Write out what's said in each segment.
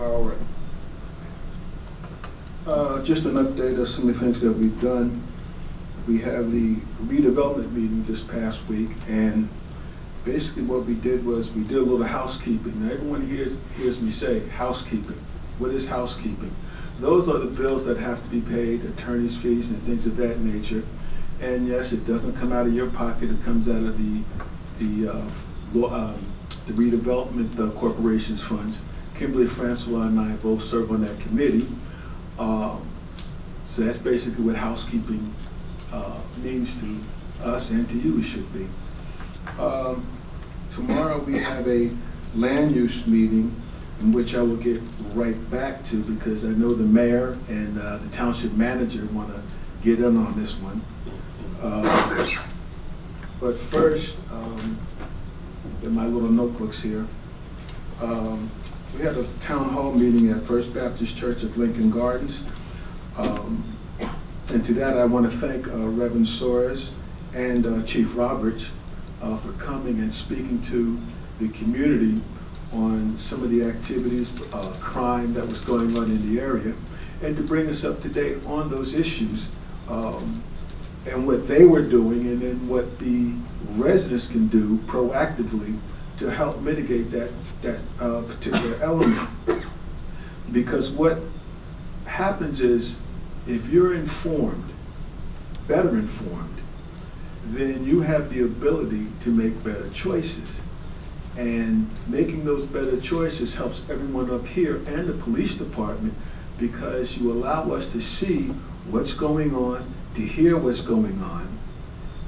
All right. Just an update of some of the things that we've done. We have the redevelopment meeting this past week, and basically what we did was we did a little housekeeping. Now everyone hears me say housekeeping. What is housekeeping? Those are the bills that have to be paid, attorney's fees and things of that nature. And yes, it doesn't come out of your pocket, it comes out of the redevelopment corporation's funds. Kimberly Francois and I both serve on that committee. So that's basically what housekeeping means to us and to you, it should be. Tomorrow we have a land use meeting in which I will get right back to, because I know the mayor and the township manager want to get in on this one. But first, in my little notebooks here, we had a town hall meeting at First Baptist Church of Lincoln Gardens. And to that, I want to thank Reverend Soares and Chief Roberts for coming and speaking to the community on some of the activities, crime that was going on in the area, and to bring us up to date on those issues and what they were doing, and then what the residents can do proactively to help mitigate that particular element. Because what happens is, if you're informed, better informed, then you have the ability to make better choices. And making those better choices helps everyone up here and the police department, because you allow us to see what's going on, to hear what's going on,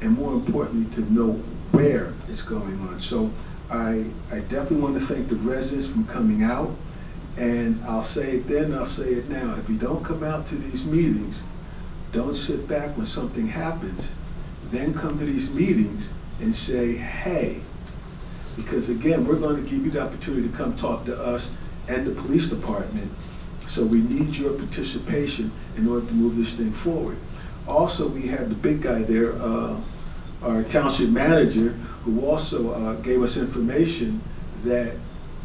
and more importantly, to know where it's going on. So I definitely want to thank the residents for coming out. And I'll say it then, I'll say it now. If you don't come out to these meetings, don't sit back when something happens. Then come to these meetings and say, hey, because again, we're going to give you the opportunity to come talk to us and the police department. So we need your participation in order to move this thing forward. Also, we have the big guy there, our township manager, who also gave us information that,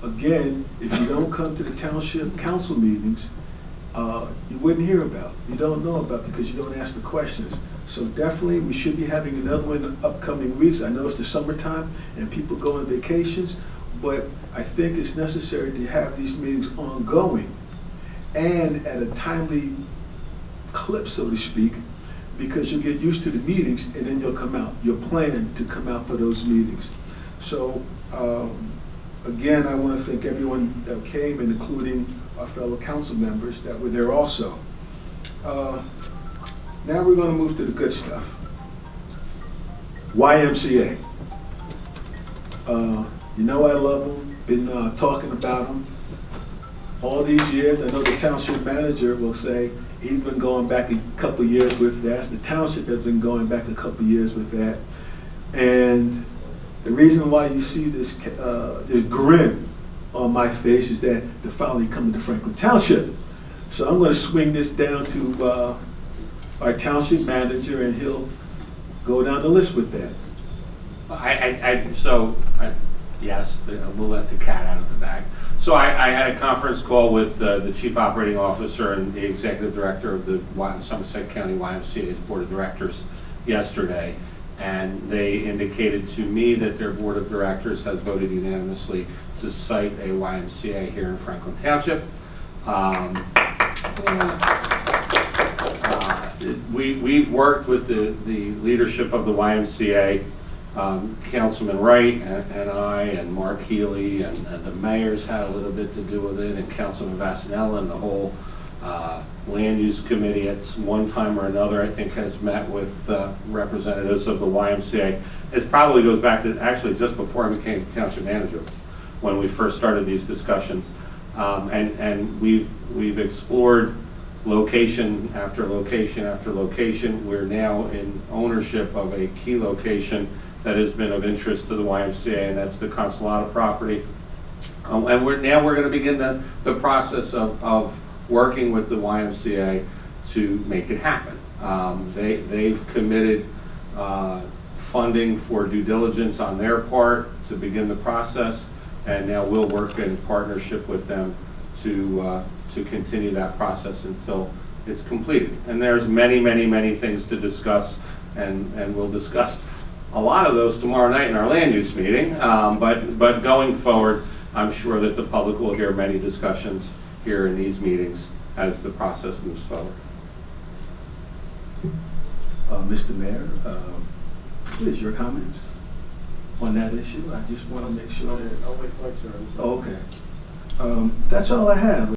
again, if you don't come to the township council meetings, you wouldn't hear about. You don't know about, because you don't ask the questions. So definitely, we should be having another one in the upcoming weeks. I know it's the summertime and people go on vacations, but I think it's necessary to have these meetings ongoing and at a timely clip, so to speak, because you'll get used to the meetings and then you'll come out. You'll plan to come out for those meetings. So, again, I want to thank everyone that came, and including our fellow council members that were there also. Now we're going to move to the good stuff. YMCA. You know I love them. Been talking about them all these years. I know the township manager will say he's been going back a couple years with that. The township has been going back a couple years with that. And the reason why you see this grin on my face is that they're finally coming to Franklin Township. So I'm going to swing this down to our township manager, and he'll go down the list with that. Yes, we'll let the cat out of the bag. So I had a conference call with the chief operating officer and the executive director of the Somerset County YMCA's board of directors yesterday. And they indicated to me that their board of directors has voted unanimously to cite a YMCA here in Franklin Township. We've worked with the leadership of the YMCA, Councilman Wright and I and Mark Healy, and the mayor's had a little bit to do with it, and Councilman Vassanella and the whole land use committee at one time or another, I think, has met with representatives of the YMCA. It probably goes back to actually just before I became township manager, when we first started these discussions. And we've explored location after location after location. We're now in ownership of a key location that has been of interest to the YMCA, and that's the Consolata property. And we're going to begin the process of working with the YMCA to make it happen. They've committed funding for due diligence on their part to begin the process, and now we'll work in partnership with them to continue that process until it's completed. And there's many, many, many things to discuss, and we'll discuss a lot of those tomorrow night in our land use meeting. But going forward, I'm sure that the public will hear many discussions here in these meetings as the process moves forward. Mr. Mayor, please, your comments on that issue? I just want to make sure that... I'll wait my turn. Okay. That's all I have.